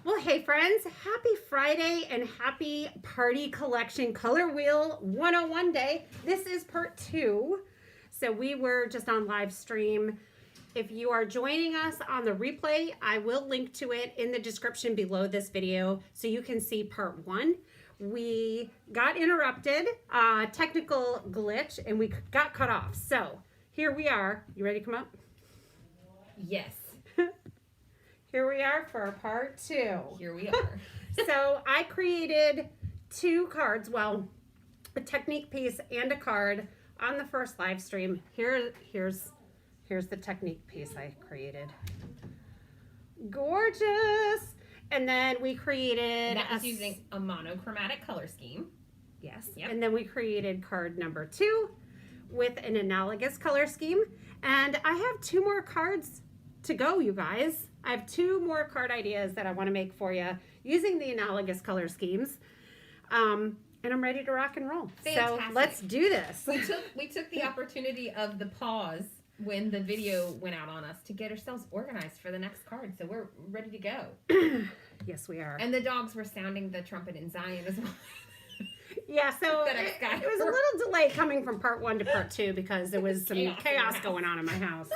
Well, hey friends, happy Friday and happy Party Collection Color Wheel 101 day. This is part 2. So we were just on live stream. If you are joining us on the replay, I will link to it in the description below this video so you can see part 1. We got interrupted, technical glitch, and we got cut off. So here we are. You ready to come up? Yes. Here we are for part 2. Here we are. So I created 2 cards, well, a technique piece and a card on the first live stream. Here's the technique piece I created. Gorgeous. And then we created That was using a monochromatic color scheme. Yes. Yep. And then we created card number 2 with an analogous color scheme. And I have 2 more cards to go, you guys. I have 2 more card ideas that I want to make for you using the analogous color schemes. And I'm ready to rock and roll. Fantastic. So let's do this. We took the opportunity of the pause when the video went out on us to get ourselves organized for the next card. So we're ready to go. Yes, we are. And the dogs were sounding the trumpet in Zion as well. Yeah, so The it next guy. was a little delay coming from part 1 to part 2 because there was some chaos going on in my house.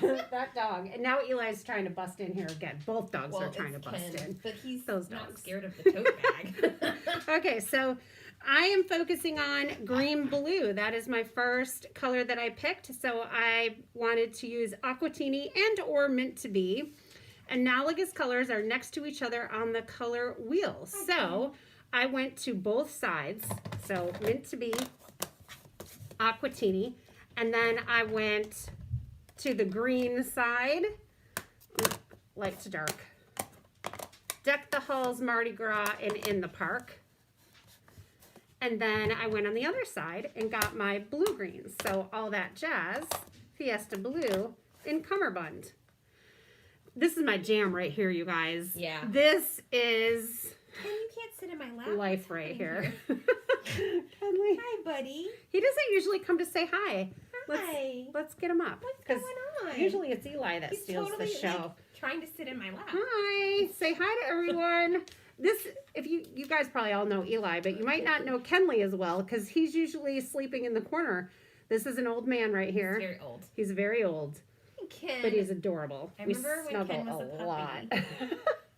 That dog. And now Eli's trying to bust in here again. Both dogs are trying to bust in. But he's Those not dogs. scared of the tote bag. Okay, so I am focusing on green blue. That is my first color that I picked. So I wanted to use aquatini and or mint to be. Analogous colors are next to each other on the color wheel. So I went to both sides. So mint to be, aquatini, and then I went to the green side, light to dark. Deck the halls, Mardi Gras, and in the park. And then I went on the other side and got my blue greens. So all that jazz, Fiesta Blue in Cummerbund. This is my jam right here, you guys. Yeah. This is And you can't sit in my lap. life right here. Kenley. Hi, buddy. He doesn't usually come to say hi. Hi. Let's get him up. What's 'cause going on? usually it's Eli that He's steals totally, the show. like, trying to sit in my lap. Hi. Say hi to everyone. This, if you guys probably all know Eli, but you might not know Kenley as well because he's usually sleeping in the corner. This is an old man right here. He's very old. He's very old, Ken. but he's adorable. I We remember when snuggle Ken was a puppy. lot.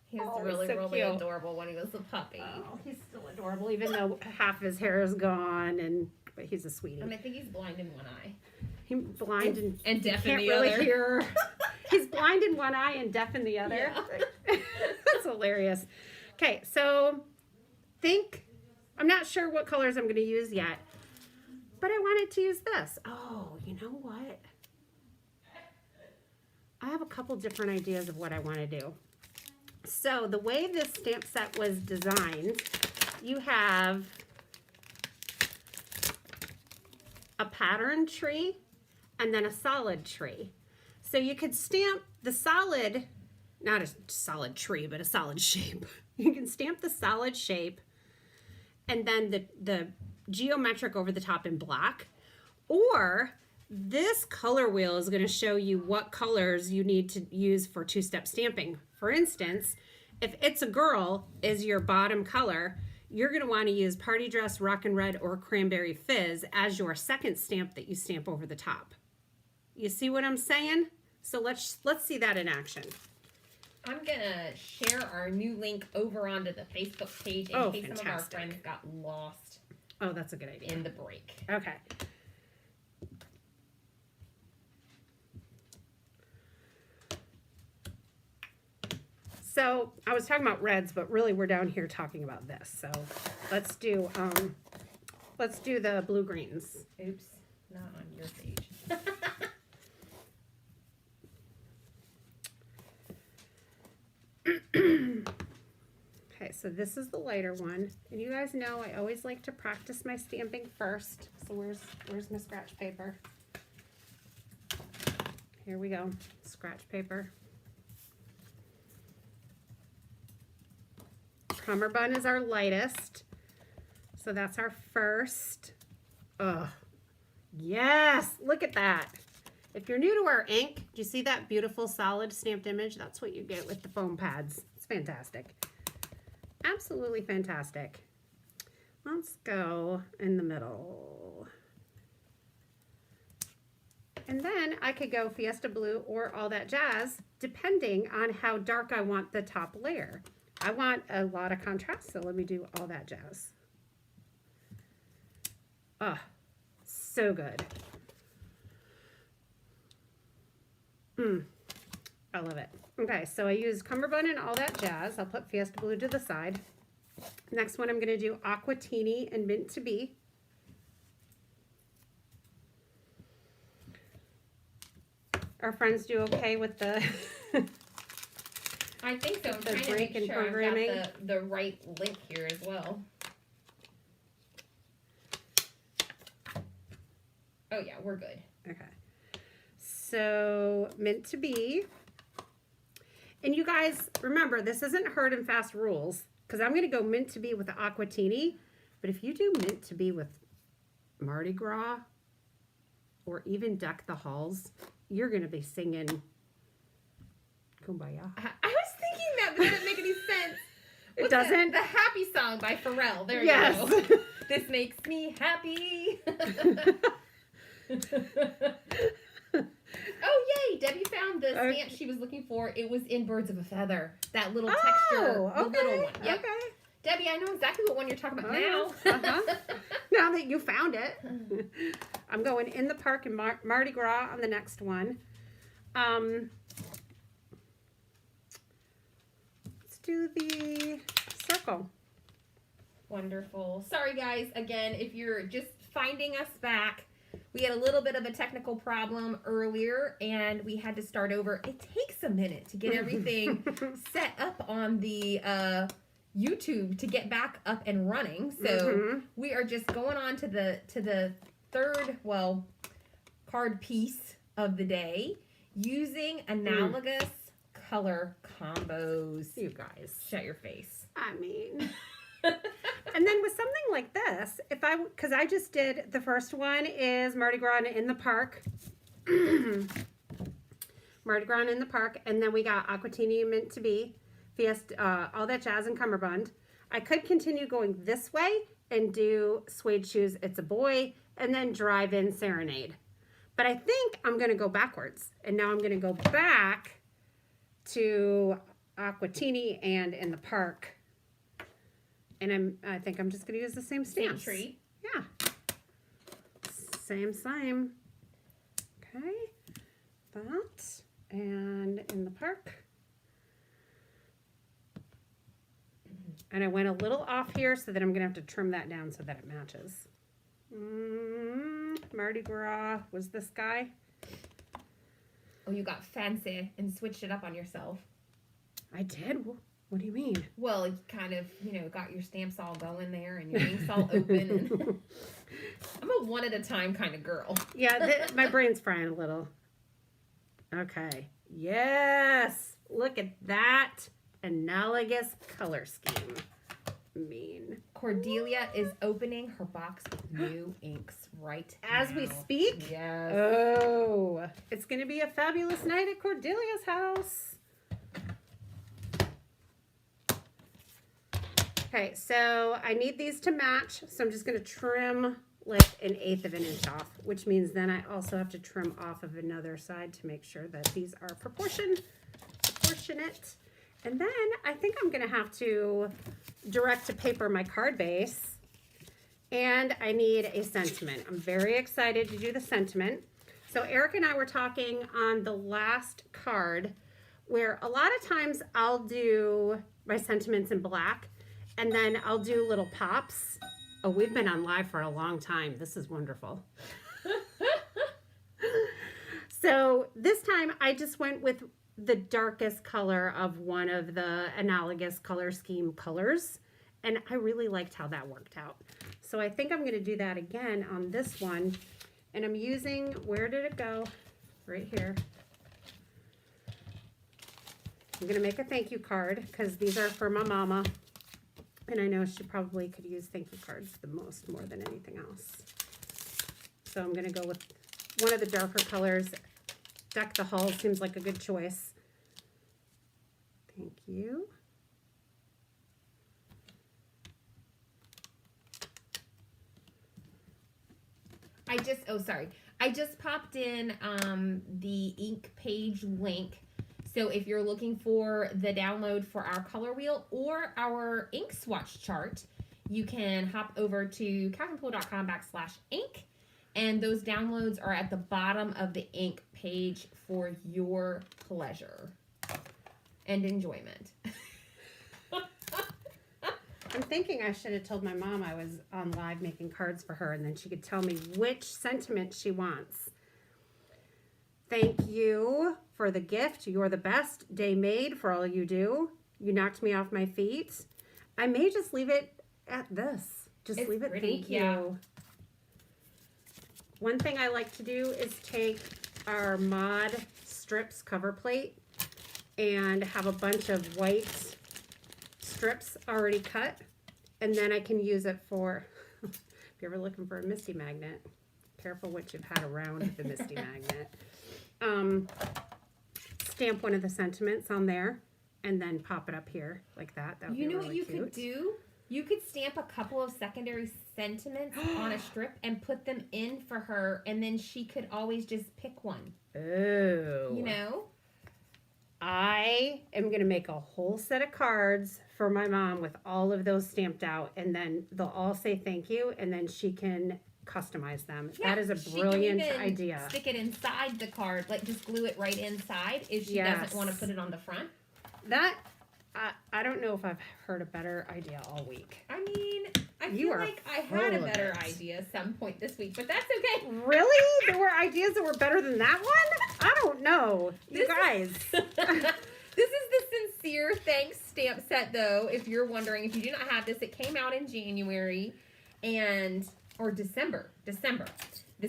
He was Oh, really, so really cute. adorable when he was a puppy. Oh, he's still adorable, even though half his hair is gone, but he's a sweetie. And I think he's blind in one eye. He's blind and deaf in can't the really other. hear. He's blind in one eye and deaf in the other. Yeah. That's hilarious. Okay, so I'm not sure what colors I'm going to use yet, but I wanted to use this. Oh, you know what? I have a couple different ideas of what I want to do. So the way this stamp set was designed, you have a pattern tree and then a solid tree. So you could stamp the solid, not a solid tree, but a solid shape. You can stamp the solid shape and then the geometric over the top in black. Or this color wheel is going to show you what colors you need to use for two-step stamping. For instance, if It's a Girl is your bottom color, you're going to want to use Party Dress, Rockin' Red, or Cranberry Fizz as your second stamp that you stamp over the top. You see what I'm saying? So let's see that in action. I'm going to share our new link over onto the Facebook page in case some of our friends got lost. Oh, that's a good idea. In the break. Okay. So I was talking about reds, but really we're down here talking about this. So let's do the blue greens. Oops, not on your page. Okay, so this is the lighter one. And you guys know I always like to practice my stamping first. So where's my scratch paper? Here we go. Scratch paper. Cummerbund is our lightest. So that's our first. Oh, yes, look at that. If you're new to our ink, do you see that beautiful solid stamped image? That's what you get with the foam pads. It's fantastic. Absolutely fantastic. Let's go in the middle. And then I could go Fiesta Blue or All That Jazz, depending on how dark I want the top layer. I want a lot of contrast, so let me do All That Jazz. Oh, so good. I love it. Okay, so I use Cummerbund and All That Jazz. I'll put Fiesta Blue to the side. Next one, I'm going to do Aquatini and Mint to Be. Our friends do okay with the I think so. I'm the trying to break make in sure programming. I've got the right link here as well. Oh yeah, we're good. Okay. So Mint to Be. And you guys, remember, this isn't hard and fast rules, because I'm going to go Mint to Be with the Aquatini. But if you do Mint to Be with Mardi Gras or even Deck the Halls, you're going to be singing Kumbaya. I was thinking that, but it didn't make any sense. It What's doesn't? The Happy Song by Pharrell. There Yes. you go. This makes me happy. Oh, yay. Debbie found the stamp she was looking for. It was in Birds of a Feather. That little texture. Oh, The little one. Yep. Okay. Debbie, I know exactly what one you're talking about Oh, now. uh-huh. Now that you found it. I'm going In the Park and Mardi Gras on the next one. Let's do the circle. Wonderful. Sorry, guys. Again, if you're just finding us back, we had a little bit of a technical problem earlier, and we had to start over. It takes a minute to get everything set up on the YouTube to get back up and running. So we are just going on to the third, well, card piece of the day using analogous color combos. You guys. Shut your face. I mean. And then with something like this, because I just did, the first one is Mardi Gras and In the Park. Mardi Gras and In the Park. And then we got Aquatini and Mint to Be, Fiesta, All That Jazz and Cummerbund. I could continue going this way and do Suede Shoes, It's a Boy, and then Drive In Serenade. But I think I'm going to go backwards. And now I'm going to go back to Aquatini and In the Park. And I think I'm just going to use the same stamps. Same tree. Yeah. Same. Okay. That. And In the Park. And I went a little off here so that I'm going to have to trim that down so that it matches. Mardi Gras was this guy. Oh, you got fancy and switched it up on yourself. I did? What do you mean? Well, you kind of, got your stamps all going there and your inks all open. And I'm a one at a time kind of girl. Yeah, my brain's frying a little. Okay. Yes. Look at that analogous color scheme. Cordelia is opening her box with new inks right As now. we speak? Yes. Oh, it's going to be a fabulous night at Cordelia's house. Okay, so I need these to match, so I'm just going to trim like 1/8 of an inch off, which means then I also have to trim off of another side to make sure that these are proportionate. And then I think I'm going to have to direct to paper my card base, and I need a sentiment. I'm very excited to do the sentiment. So Eric and I were talking on the last card where a lot of times I'll do my sentiments in black, and then I'll do little pops. Oh, we've been on live for a long time. This is wonderful. So this time I just went with the darkest color of one of the analogous color scheme colors. And I really liked how that worked out. So I think I'm going to do that again on this one. And I'm using, where did it go? Right here. I'm going to make a thank you card because these are for my mama. And I know she probably could use thank you cards the most, more than anything else. So I'm going to go with one of the darker colors Deck the Halls seems like a good choice. Thank you. I just popped in the ink page link. So if you're looking for the download for our color wheel or our ink swatch chart, you can hop over to captainpool.com/ink, and those downloads are at the bottom of the ink page for your pleasure and enjoyment. I'm thinking I should have told my mom I was on live making cards for her, and then she could tell me which sentiment she wants. Thank you for the gift. You're the best. Day made for all you do. You knocked me off my feet. I may just leave it at this. Just It's leave it. pretty, Thank yeah. you. One thing I like to do is take our mod strips cover plate and have a bunch of white strips already cut, and then I can use it for if you're ever looking for a Misty magnet, careful what you've had around the Misty magnet. Stamp one of the sentiments on there and then pop it up here like that. That would You be know really what you cute. could do? You could stamp a couple of secondary sentiments on a strip and put them in for her, and then she could always just pick one. Oh, You know? I am going to make a whole set of cards for my mom with all of those stamped out, and then they'll all say thank you, and then she can customize them. Yeah, that is a she can brilliant even idea. Stick it inside the card, like just glue it right inside if she Yes. doesn't want to put it on the front. That, I don't know if I've heard a better idea all week. I mean, I You feel are like I had a full of better it. idea at some point this week, but that's okay. Really? There were ideas that were better than that one? I don't know. You guys. This is the sincere thanks stamp set, though. If you're wondering, if you do not have this, it came out in January or December. This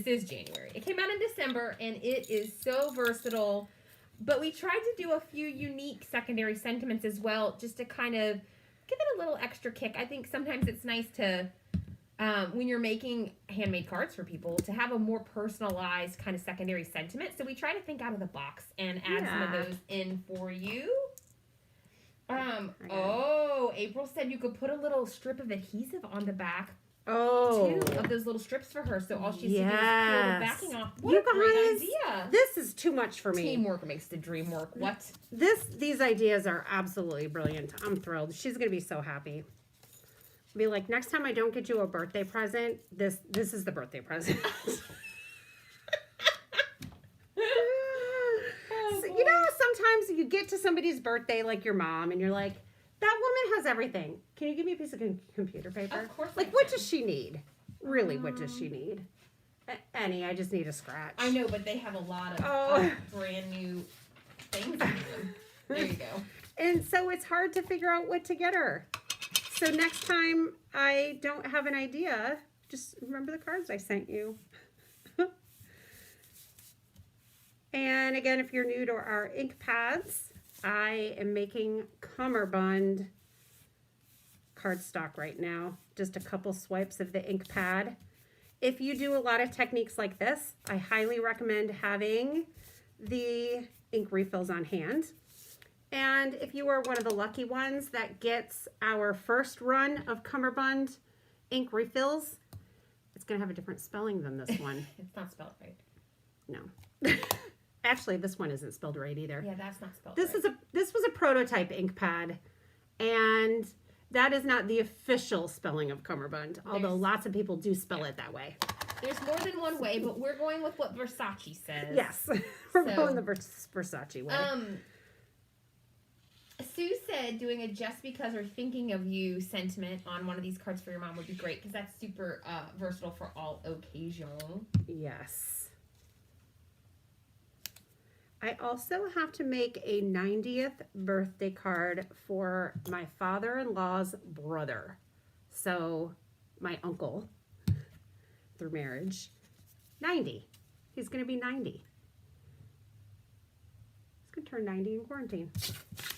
is January. It came out in December, and it is so versatile. But we tried to do a few unique secondary sentiments as well, just to kind of give it a little extra kick. I think sometimes it's nice to, when you're making handmade cards for people, to have a more personalized kind of secondary sentiment. So we try to think out of the box and add some of those in for you. April said you could put a little strip of adhesive on the back Oh. too, of those little strips for her, so all she's to do is peel the backing off. What You a great guys, idea! This is too much for me. Teamwork makes the dream work. What? These ideas are absolutely brilliant. I'm thrilled. She's gonna be so happy. Be like, next time I don't get you a birthday present, this is the birthday present. So, you know, sometimes you get to somebody's birthday, like your mom, and you're like, that woman has everything. Can you give me a piece of computer paper? Of course. Like, what does she need? Really, what does she need? Any, I just need a scratch. I know, but they have a lot of brand new things in them. There you go. And so it's hard to figure out what to get her. So next time I don't have an idea, just remember the cards I sent you. And again, if you're new to our ink pads, I am making Cummerbund cardstock right now. Just a couple swipes of the ink pad. If you do a lot of techniques like this, I highly recommend having the ink refills on hand. And if you are one of the lucky ones that gets our first run of Cummerbund ink refills, it's going to have a different spelling than this one. It's not spelled right. No. Actually, this one isn't spelled right either. Yeah, that's not spelled This right. This was a prototype ink pad, and that is not the official spelling of Cummerbund, although lots of people do spell it that way. There's more than one way, but we're going with what Versace says. Yes, we're going the Versace way. Sue said doing a just because or thinking of you sentiment on one of these cards for your mom would be great because that's super versatile for all occasions. Yes. I also have to make a 90th birthday card for my father-in-law's brother. So my uncle, through marriage, 90. He's going to be 90. He's going to turn 90 in quarantine.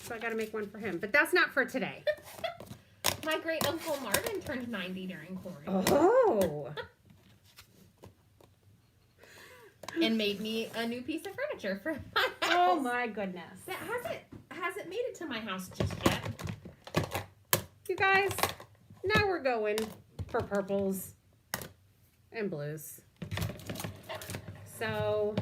So I got to make one for him. But that's not for today. My great uncle Marvin turned 90 during quarantine. Oh. and made me a new piece of furniture for my house. Oh my goodness. That hasn't made it to my house just yet. You guys, now we're going for purples and blues. So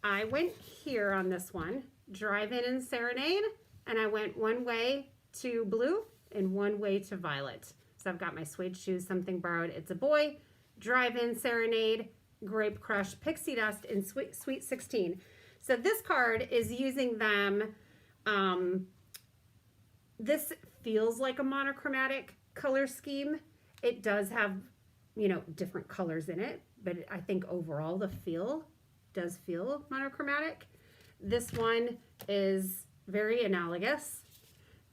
I went here on this one, Drive In and Serenade, and I went one way to blue and one way to violet. So I've got my suede shoes, Something Borrowed, It's a Boy, Drive In, Serenade, Grape Crush, Pixie Dust, and Sweet 16. So this card is using them. This feels like a monochromatic color scheme. It does have, different colors in it, but I think overall the feel does feel monochromatic. This one is very analogous,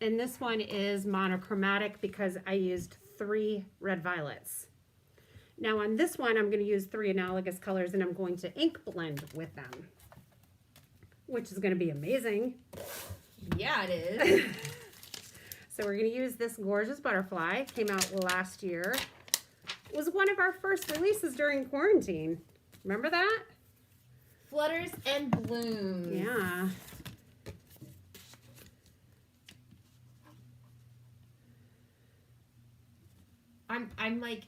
and this one is monochromatic because I used 3 red violets. Now on this one, I'm going to use 3 analogous colors, and I'm going to ink blend with them, which is going to be amazing. Yeah, it is. So we're going to use this gorgeous butterfly. Came out last year. It was one of our first releases during quarantine. Remember that? Flutters and blooms. Yeah. I'm like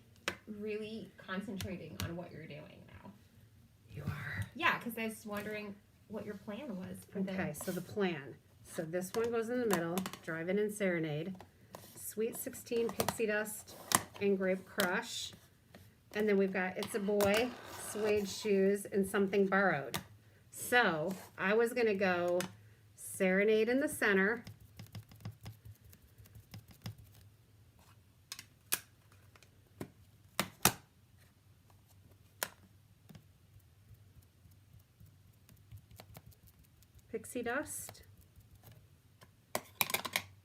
really concentrating on what you're doing now. You are. Yeah, because I was wondering what your plan was for Okay, so the plan. So this one goes in the middle, Drive In and Serenade, Sweet 16, Pixie Dust, and Grape Crush. And then we've got It's a Boy, Suede Shoes, and Something Borrowed. So I was going to go Serenade in the center. Pixie Dust.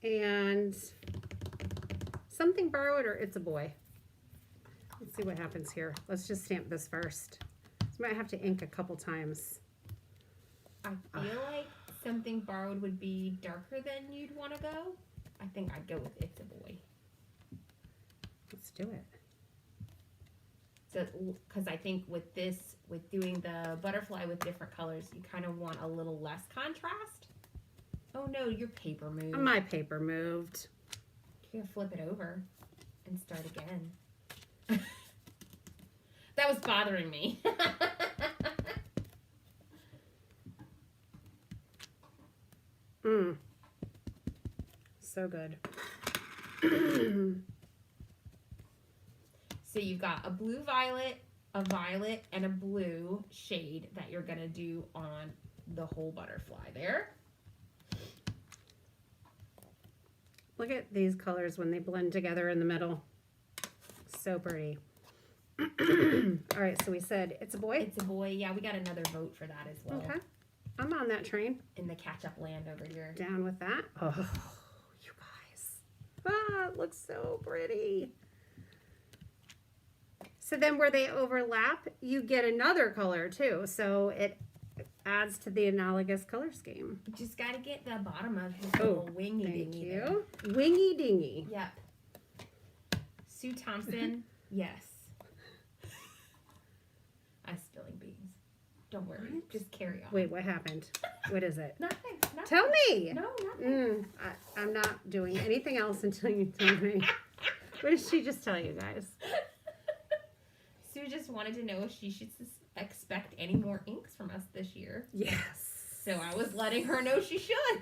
And Something Borrowed or It's a Boy. Let's see what happens here. Let's just stamp this first. So I might have to ink a couple times. I feel like Something Borrowed would be darker than you'd want to go. I think I'd go with It's a Boy. Let's do it. So, because I think with doing the butterfly with different colors, you kind of want a little less contrast. Oh no, your paper moved. My paper moved. You gotta flip it over and start again. That was bothering me. So good. So you've got a blue violet, a violet, and a blue shade that you're gonna do on the whole butterfly there. Look at these colors when they blend together in the middle. So pretty. All right, so we said It's a Boy. It's a Boy. Yeah, we got another vote for that as well. Okay. I'm on that train. In the catch-up land over here. Down with that. Oh, you guys. Ah, it looks so pretty. So then where they overlap, you get another color too. So it adds to the analogous color scheme. You just got to get the bottom of his little wingy Thank dingy you. Wingy dingy. there. Yep. Sue Thompson, yes. I'm spilling beans. Don't worry. What? Just carry on. Wait, what happened? What is it? Nothing. Tell me. No, nothing. I'm not doing anything else until you tell me. What did she just tell you guys? Sue just wanted to know if she should expect any more inks from us this year. Yes. So I was letting her know she should.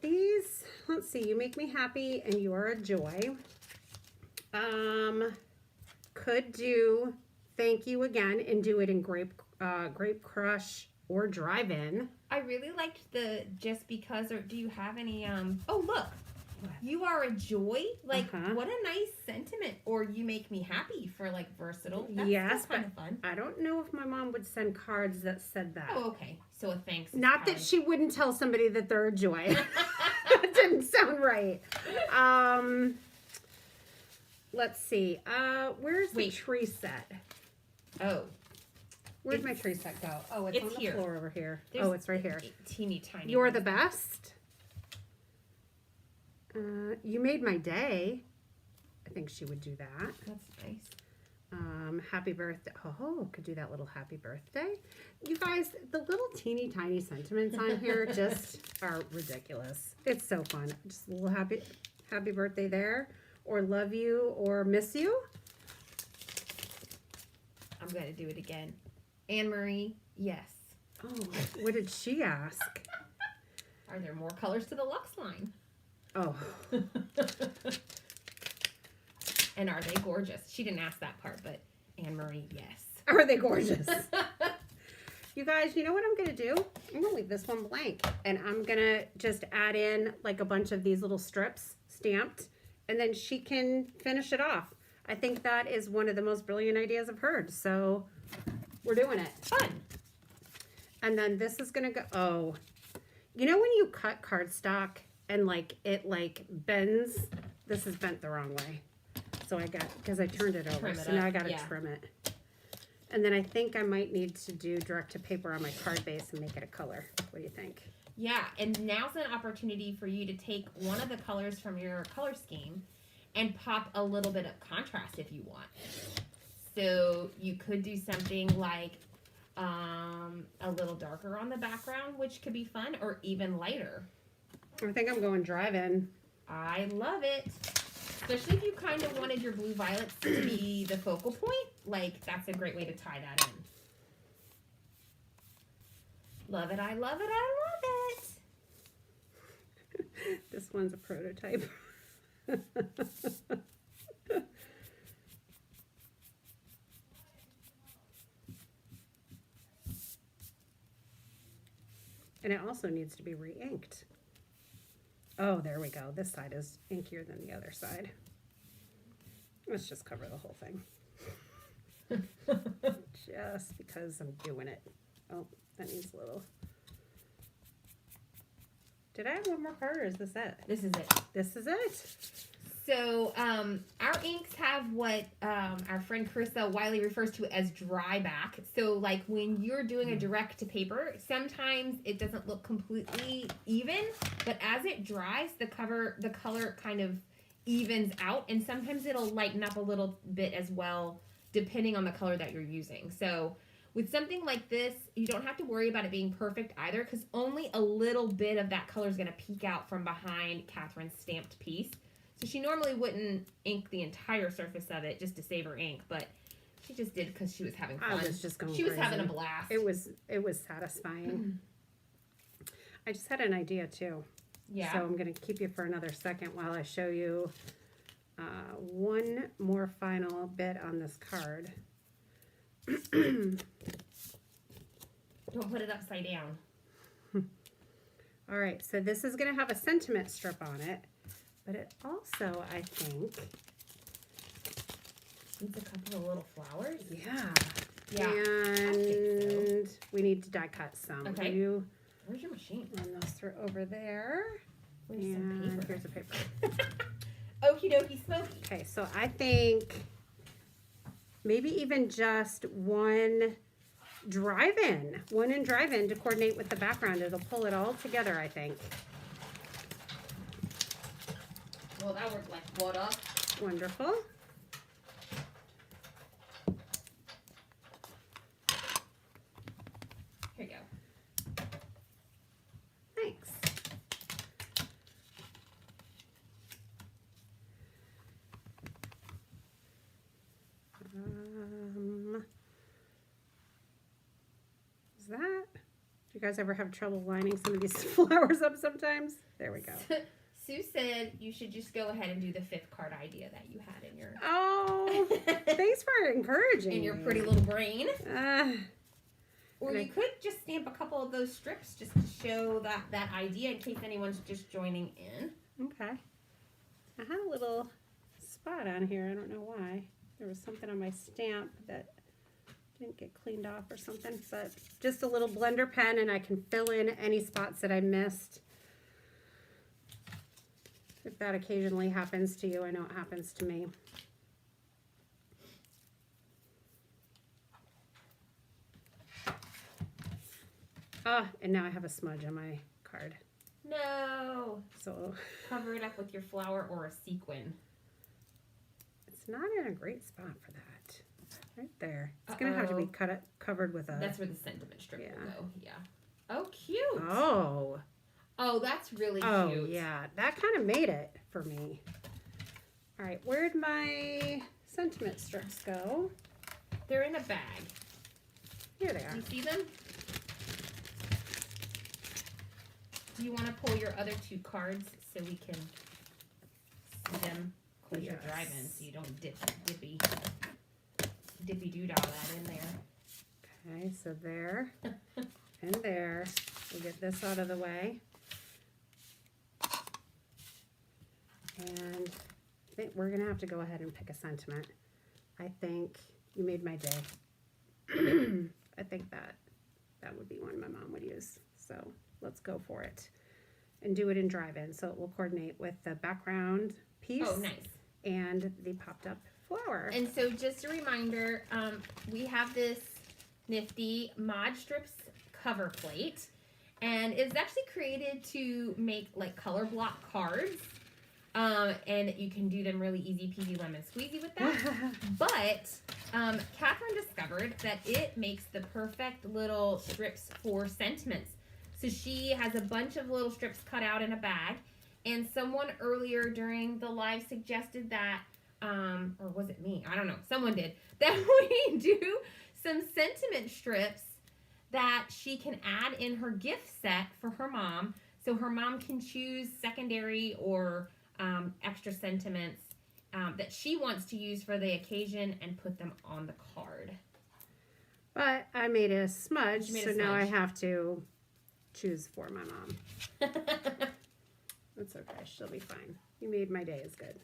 These, let's see, You Make Me Happy and You Are a Joy. Could do Thank You Again and do it in Grape Crush or Drive In. I really liked the Just Because, or do you have any, oh look. You Are a Joy, like what a nice sentiment. Or You Make Me Happy for like versatile. That's kind of fun. I don't know if my mom would send cards that said that. Oh, okay. So a thanks. Not that she wouldn't tell somebody that they're a joy. That didn't sound right. Let's see. Where's the tree set? Oh. Where'd my tree set go? Oh, it's on the here. floor over here. There's it's right here. Teeny tiny. You're the best. You Made My Day. I think she would do that. That's nice. Happy birthday. Oh, could do that little happy birthday. You guys, the little teeny tiny sentiments on here just are ridiculous. It's so fun. Just a little happy birthday there, or love you, or miss you. I'm going to do it again. Anne-Marie, yes. Oh, what did she ask? Are there more colors to the Lux line? Oh. And are they gorgeous? She didn't ask that part, but Anne-Marie, yes. Are they gorgeous? You guys, you know what I'm going to do? I'm going to leave this one blank. And I'm going to just add in like a bunch of these little strips stamped. And then she can finish it off. I think that is one of the most brilliant ideas I've heard. So we're doing it. Fun. And then this is going to go, oh, you know when you cut cardstock and like it like bends? This is bent the wrong way. So I got, because I turned it over. So now I got to trim it. And then I think I might need to do direct to paper on my card base and make it a color. What do you think? Yeah, and now's an opportunity for you to take one of the colors from your color scheme and pop a little bit of contrast if you want. So you could do something like a little darker on the background, which could be fun, or even lighter. I think I'm going drive-in. I love it. Especially if you kind of wanted your blue violets to be the focal point. Like, that's a great way to tie that in. Love it, I love it, I love it. This one's a prototype. And it also needs to be re-inked. Oh, there we go. This side is inkier than the other side. Let's just cover the whole thing. Just because I'm doing it. Oh, that needs a little. Did I have one more card, or is this it? This is it. This is it. So our inks have what our friend Carissa Wiley refers to as dry back. So like when you're doing a direct to paper, sometimes it doesn't look completely even, but as it dries, the color kind of evens out, and sometimes it'll lighten up a little bit as well, depending on the color that you're using. So with something like this, you don't have to worry about it being perfect either, because only a little bit of that color is going to peek out from behind Catherine's stamped piece. So she normally wouldn't ink the entire surface of it just to save her ink, but she just did because she was having fun. I was just going She was crazy. having a blast. It was satisfying. I just had an idea too. Yeah. So I'm going to keep you for another second while I show you one more final bit on this card. Don't put it upside down. All right, so this is going to have a sentiment strip on it, but it also, I think, Needs a couple of little flowers. yeah. Yeah. And we need to die cut some. Okay. Will you Where's your machine? run those through over there? Where's some And paper? here's the paper. Okie dokie smoky. Okay, so I think maybe even just one drive-in to coordinate with the background. It'll pull it all together, I think. Well, that worked like butter. Wonderful. Here you go. Thanks. Is that? Do you guys ever have trouble lining some of these flowers up sometimes? There we go. Sue said you should just go ahead and do the 5th card idea that you had in your Oh, thanks for encouraging in your me. pretty little brain. Or And you could just stamp a couple of those strips just to show that idea in case anyone's just joining in. Okay. I had a little spot on here. I don't know why. There was something on my stamp that didn't get cleaned off or something, but just a little blender pen and I can fill in any spots that I missed. If that occasionally happens to you, I know it happens to me. Ah, and now I have a smudge on my card. No. So Cover it up with your flower or a sequin. it's not in a great spot for that. Right there. It's going to have to be covered with a... That's where the sentiment strip Yeah. will go. Yeah. Oh, cute. Oh. Oh, that's really Oh, cute. yeah. That kind of made it for me. All right. Where'd my sentiment strips go? They're in a bag. Here they are. You see them? Do you want to pull your other 2 cards so we can see them? Close your drive-in so you don't dippy doo-dah that in there. Okay, so there and there. We'll get this out of the way. And I think we're going to have to go ahead and pick a sentiment. I think you made my day. I think that would be one my mom would use. So let's go for it. And do it in drive-in so it will coordinate with the background piece. Oh, nice. And the popped up flower. And so just a reminder, we have this nifty Mod Strips cover plate. And it's actually created to make like color block cards. And you can do them really easy peasy lemon squeezy with that. But Catherine discovered that it makes the perfect little strips for sentiments. So she has a bunch of little strips cut out in a bag. And someone earlier during the live suggested that, or was it me? I don't know. Someone did. That we do some sentiment strips that she can add in her gift set for her mom. So her mom can choose secondary or extra sentiments that she wants to use for the occasion and put them on the card. But I made a smudge, You made so a now I smudge. have to choose for my mom. That's okay. She'll be fine. You made my day is good.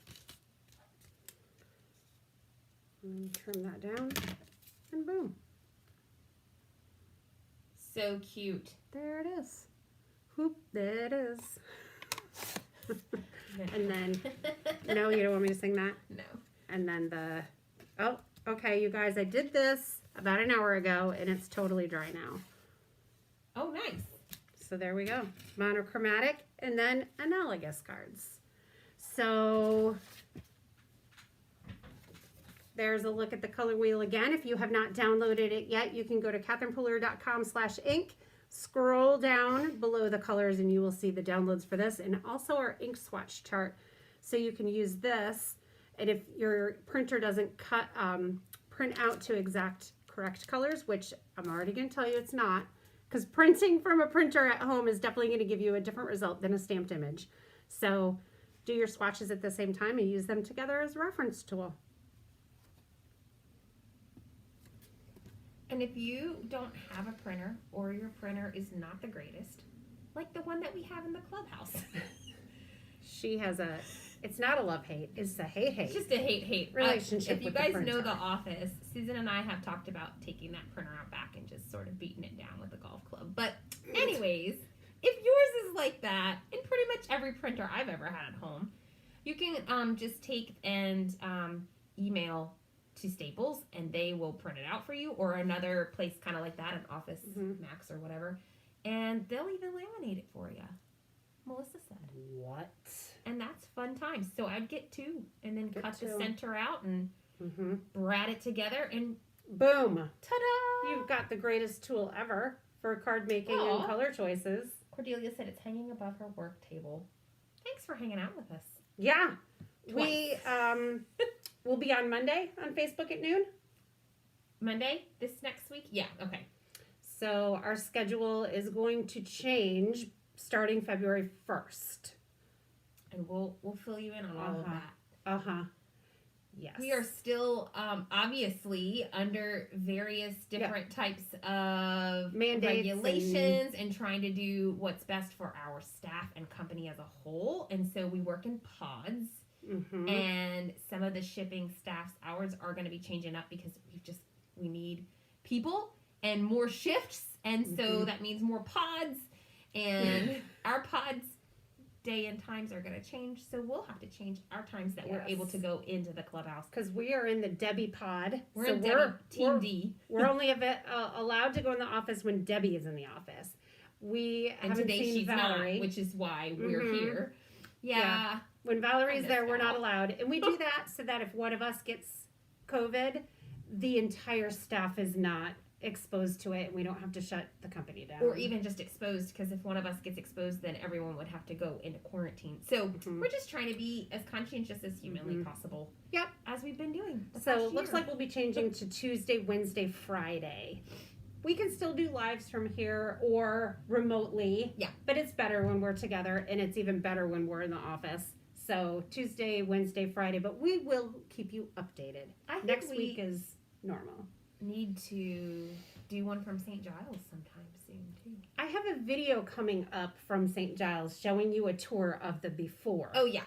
Trim that down, and boom. So cute. There it is. Whoop, there it is. And then, no, you don't want me to sing that? No. And then oh, okay, you guys, I did this about an hour ago, and it's totally dry now. Oh, nice. So there we go. Monochromatic and then analogous cards. So there's a look at the color wheel again. If you have not downloaded it yet, you can go to catherinepuller.com/ink. Scroll down below the colors and you will see the downloads for this and also our ink swatch chart. So you can use this, and if your printer doesn't print out to exact correct colors, which I'm already going to tell you it's not, because printing from a printer at home is definitely going to give you a different result than a stamped image. So do your swatches at the same time and use them together as a reference tool. And if you don't have a printer or your printer is not the greatest, like the one that we have in the clubhouse. She has it's not a love-hate, it's a hate-hate. It's just a hate relationship if you with the guys printer. know The Office, Susan and I have talked about taking that printer out back and just sort of beating it down with the golf club. But anyways, if yours is like that, and pretty much every printer I've ever had at home, you can just take and email to Staples and they will print it out for you, or another place kind of like that, an Office Max or whatever, and they'll even laminate it for you. Melissa said. What? And that's fun times. So I'd get 2 and then cut the 2. center out and brat it together and boom. ta-da! You've got the greatest tool ever for card making Aw. and color choices. Cordelia said it's hanging above her work table. Thanks for hanging out with us. Yeah. We will be on Monday on Facebook at noon. Monday? This next week? Yeah, okay. So our schedule is going to change starting February 1st. And we'll fill you in on all of that. Yes. We are still obviously under various different types of mandates regulations and trying to do what's best for our staff and company as a whole. And so we work in pods. And some of the shipping staff's hours are going to be changing up because we need people and more shifts. And so that means more pods. And our pods day and times are going to change, so we'll have to change our times that we're able to go into the clubhouse because we are in the Debbie pod. We're in Debbie, Team D. We're only allowed to go in the office when Debbie is in the office. We and haven't today seen she's Valerie, not, which is why we're here. Yeah. When Valerie's there, we're Val. not allowed, and we do that so that if one of us gets COVID, the entire staff is not exposed to it and we don't have to shut the company down. Or even just exposed, because if one of us gets exposed, then everyone would have to go into quarantine. So we're just trying to be as conscientious as humanly possible. Yep. As we've been doing. So it looks like we'll be changing to Tuesday, Wednesday, Friday. We can still do lives from here or remotely. Yeah. But it's better when we're together, and it's even better when we're in the office. So Tuesday, Wednesday, Friday, but we will keep you updated. Next week is normal. Need to do one from St. Giles sometime soon too. I have a video coming up from St. Giles showing you a tour of the before. Oh yeah.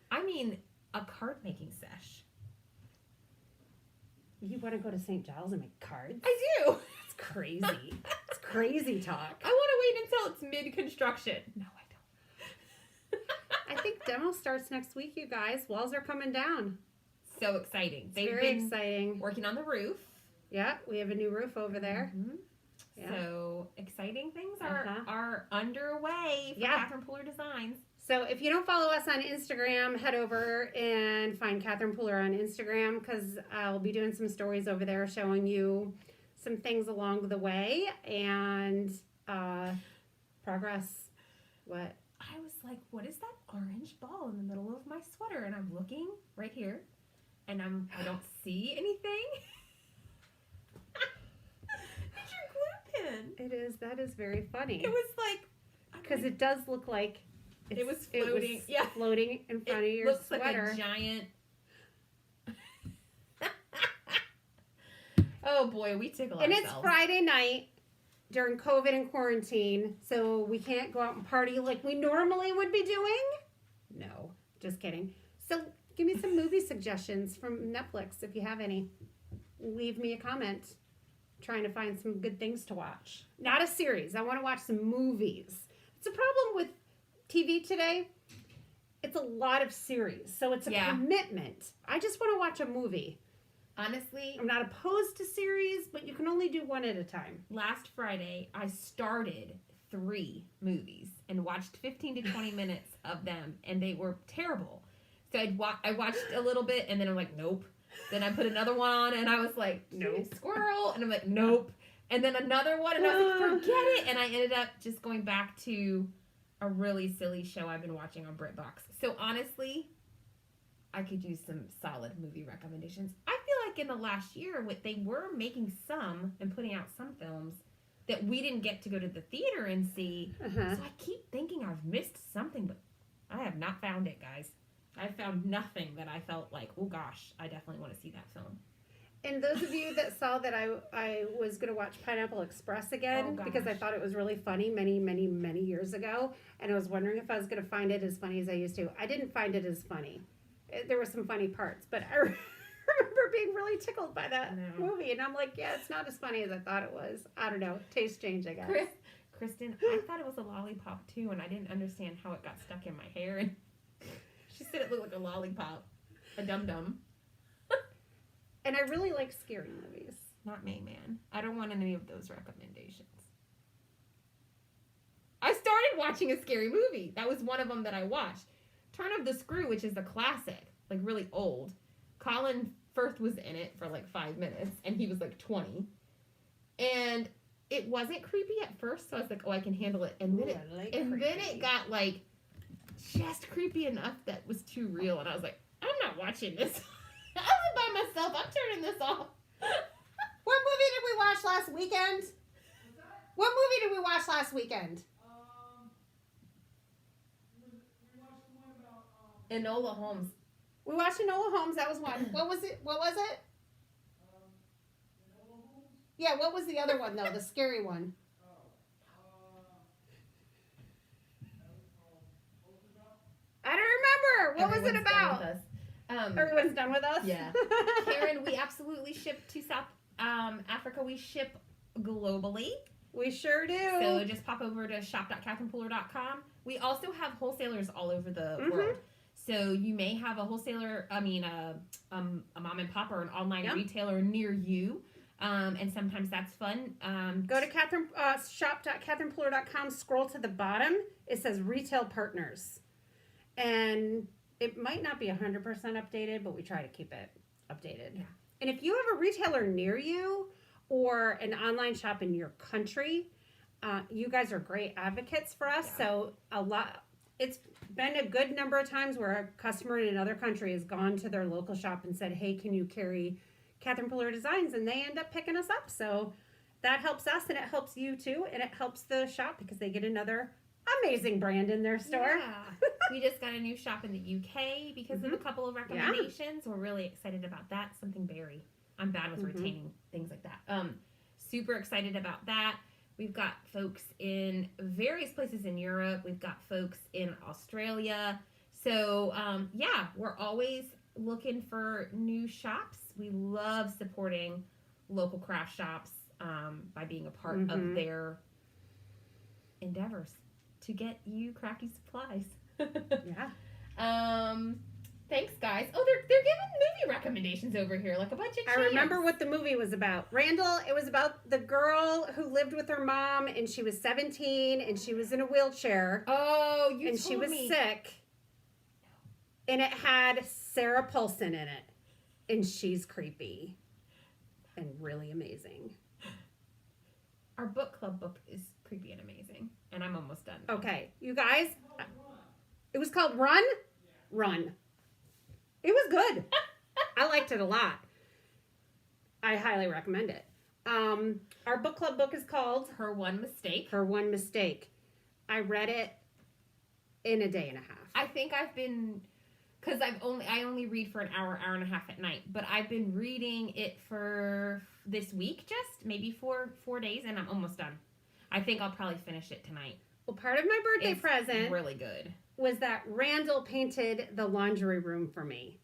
I mean, a card making sesh. You want to go to St. Giles and make cards? I do. It's crazy. It's crazy talk. I want to wait until it's mid-construction. No, I don't. I think demo starts next week, you guys. Walls are coming down. So exciting. It's very exciting. Working on the roof. Yeah, we have a new roof over there. Mm-hmm. Yeah. So exciting things are underway for Catherine Pooler Designs. So if you don't follow us on Instagram, head over and find Catherine Pooler on Instagram, because I'll be doing some stories over there showing you some things along the way and progress. What? I was like, what is that orange ball in the middle of my sweater? And I'm looking right here, and I don't see anything. It's your glue pen. It is. That is very funny. It was like, because it does look like it was floating. Floating in front of your sweater. Like a giant. Oh boy, we tickle ourselves. And it's Friday night during COVID and quarantine, so we can't go out and party like we normally would be doing. No, just kidding. So give me some movie suggestions from Netflix if you have any. Leave me a comment. Trying to find some good things to watch. Not a series. I want to watch some movies. It's a problem with TV today. It's a lot of series, so it's a commitment. I just want to watch a movie. Honestly, I'm not opposed to series, but you can only do one at a time. Last Friday, I started 3 movies and watched 15 to 20 minutes of them, and they were terrible. So I watched a little bit, and then I'm like, nope. Then I put another one on, and I was like, nope. Squirrel, and I'm like, nope. And then another one, and I was like, forget it. And I ended up just going back to a really silly show I've been watching on BritBox. So honestly, I could use some solid movie recommendations. I feel like in the last year, they were making some and putting out some films that we didn't get to go to the theater and see. So I keep thinking I've missed something, but I have not found it, guys. I found nothing that I felt like, oh gosh, I definitely want to see that film. And those of you that saw that I was going to watch Pineapple Express again because I thought it was really funny many, many, many years ago. And I was wondering if I was going to find it as funny as I used to. I didn't find it as funny. There were some funny parts, but I remember being really tickled by that movie. And I'm like, yeah, it's not as funny as I thought it was. I don't know. Taste change, I guess. Kristen, I thought it was a lollipop too, and I didn't understand how it got stuck in my hair. And she said it looked like a lollipop. A dum-dum. And I really like scary movies. Not me, man. I don't want any of those recommendations. I started watching a scary movie. That was one of them that I watched. Turn of the Screw, which is a classic, like really old. Colin Firth was in it for like 5 minutes, and he was like 20. And it wasn't creepy at first, so I was like, oh, I can handle it. And then it got like just creepy enough that was too real, and I was like, I'm not watching this. I live by myself. I'm turning this off. What movie did we watch last weekend? What movie did we watch last weekend? Enola Holmes. We watched Enola Holmes. That was one. What was it? What was it? Yeah, what was the other one, though? The scary one. I don't remember. What was it about? Everyone's done with us? Yeah. Karen, we absolutely ship to South Africa. We ship globally. We sure do. So just pop over to shop.catherinepooler.com. We also have wholesalers all over the world. So you may have a wholesaler, a mom and pop or an online retailer near you. And sometimes that's fun. Go to shop.catherinepooler.com, scroll to the bottom. It says retail partners. And it might not be 100% updated, but we try to keep it updated. Yeah. And if you have a retailer near you or an online shop in your country, you guys are great advocates for us. Yeah. So it's been a good number of times where a customer in another country has gone to their local shop and said, hey, can you carry Catherine Pooler Designs? And they end up picking us up. So that helps us and it helps you too. And it helps the shop because they get another amazing brand in their store. Yeah. We just got a new shop in the UK because of a couple of recommendations. We're really excited about that. Something berry. I'm bad with retaining things like that. Super excited about that. We've got folks in various places in Europe. We've got folks in Australia. So, yeah, we're always looking for new shops. We love supporting local craft shops by being a part of their endeavors to get you crafty supplies. Yeah. Thanks, guys. Oh, they're giving movie recommendations over here, like a bunch of I remember what the movie was about. Randall, it was about the girl who lived with her mom and she was 17 and she was in a wheelchair. Oh, you and told she was me. sick. And it had Sarah Paulson in it. And she's creepy and really amazing. Our book club book is creepy and amazing. And I'm almost done. Okay, you guys, it was called Run. It was good. I liked it a lot. I highly recommend it. Our book club book is called Her One Mistake. Her One Mistake. I read it in a day and a half. I think I've been, because I only read for an hour and a half at night, but I've been reading it for this week, just maybe 4 days, and I'm almost done. I think I'll probably finish it tonight. Well, part of my birthday It's present really good. was that Randall painted the laundry room for me.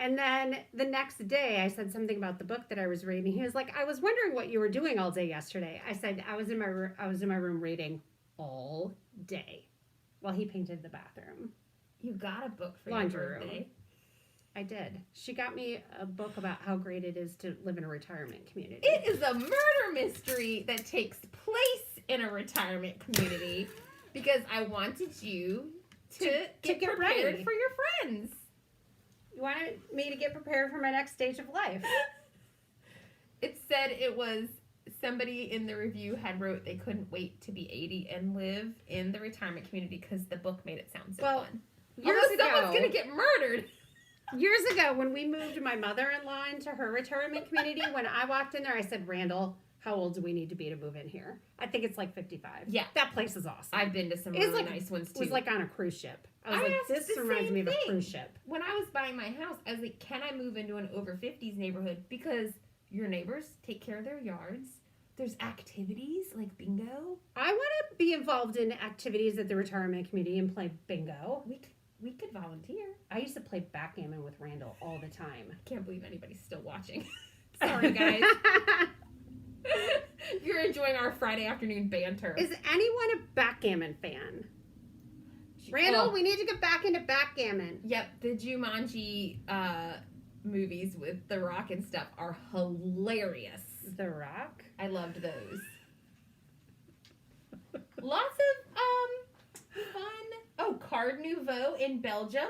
And then the next day I said something about the book that I was reading. He was like, I was wondering what you were doing all day yesterday. I said, I was in my room reading all day while he painted the bathroom. You got a book for Laundry your birthday. room. I did. She got me a book about how great it is to live in a retirement community. It is a murder mystery that takes place in a retirement community because I wanted you to get prepared ready for your friends. You wanted me to get prepared for my next stage of life. It said it was somebody in the review had wrote they couldn't wait to be 80 and live in the retirement community because the book made it sound so fun. Someone's going to get murdered. Years ago, when we moved my mother-in-law into her retirement community, when I walked in there, I said, Randall, how old do we need to be to move in here? I think it's like 55. Yeah. That place is awesome. I've been to some It's really like- nice ones, It too. was like on a cruise ship. I was I like, asked this the reminds same me of a thing. cruise ship. When I was buying my house, I was like, can I move into an over 50s neighborhood? Because your neighbors take care of their yards. There's activities like bingo. I want to be involved in activities at the retirement community and play bingo. We could volunteer. I used to play backgammon with Randall all the time. I can't believe anybody's still watching. Sorry, guys. If you're enjoying our Friday afternoon banter. Is anyone a backgammon fan? Randall, Oh, we need to get back into backgammon. Yep, the Jumanji movies with The Rock and stuff are hilarious. The Rock? I loved those. Lots of fun. Oh, Card Nouveau in Belgium.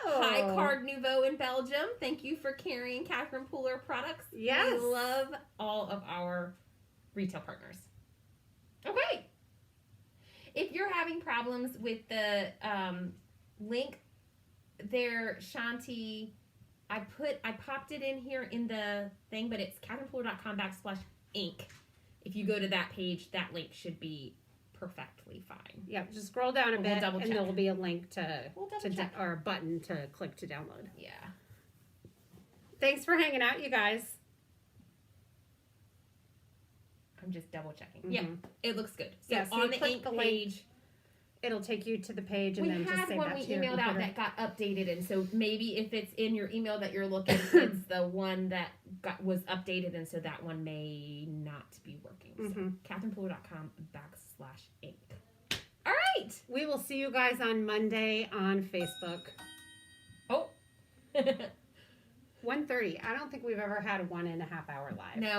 Oh. Hi, Card Nouveau in Belgium. Thank you for carrying Catherine Pooler products. Yes. We love all of our retail partners. Okay. If you're having problems with the link there, Shanti, I popped it in here in the thing, but it's catherinepooler.com/ink. If you go to that page, that link should be perfectly fine. Yeah, just scroll down a We'll bit double and check. there will be a link We'll check. or a button to click to download. Yeah. Thanks for hanging out, you guys. I'm just double checking. Mhm. Yeah, it looks good. So Yeah, so on you the click ink the link, page, it'll take you to the page and we then just had save one that we to your emailed out computer. that got updated, and so maybe if it's in your email that you're looking, it's the one that was updated, and so that one may not be working. So Mhm. catherinepooler.com/ink. All right. We will see you guys on Monday on Facebook. Oh. 1:30. I don't think we've ever had a 1.5 hour live. No.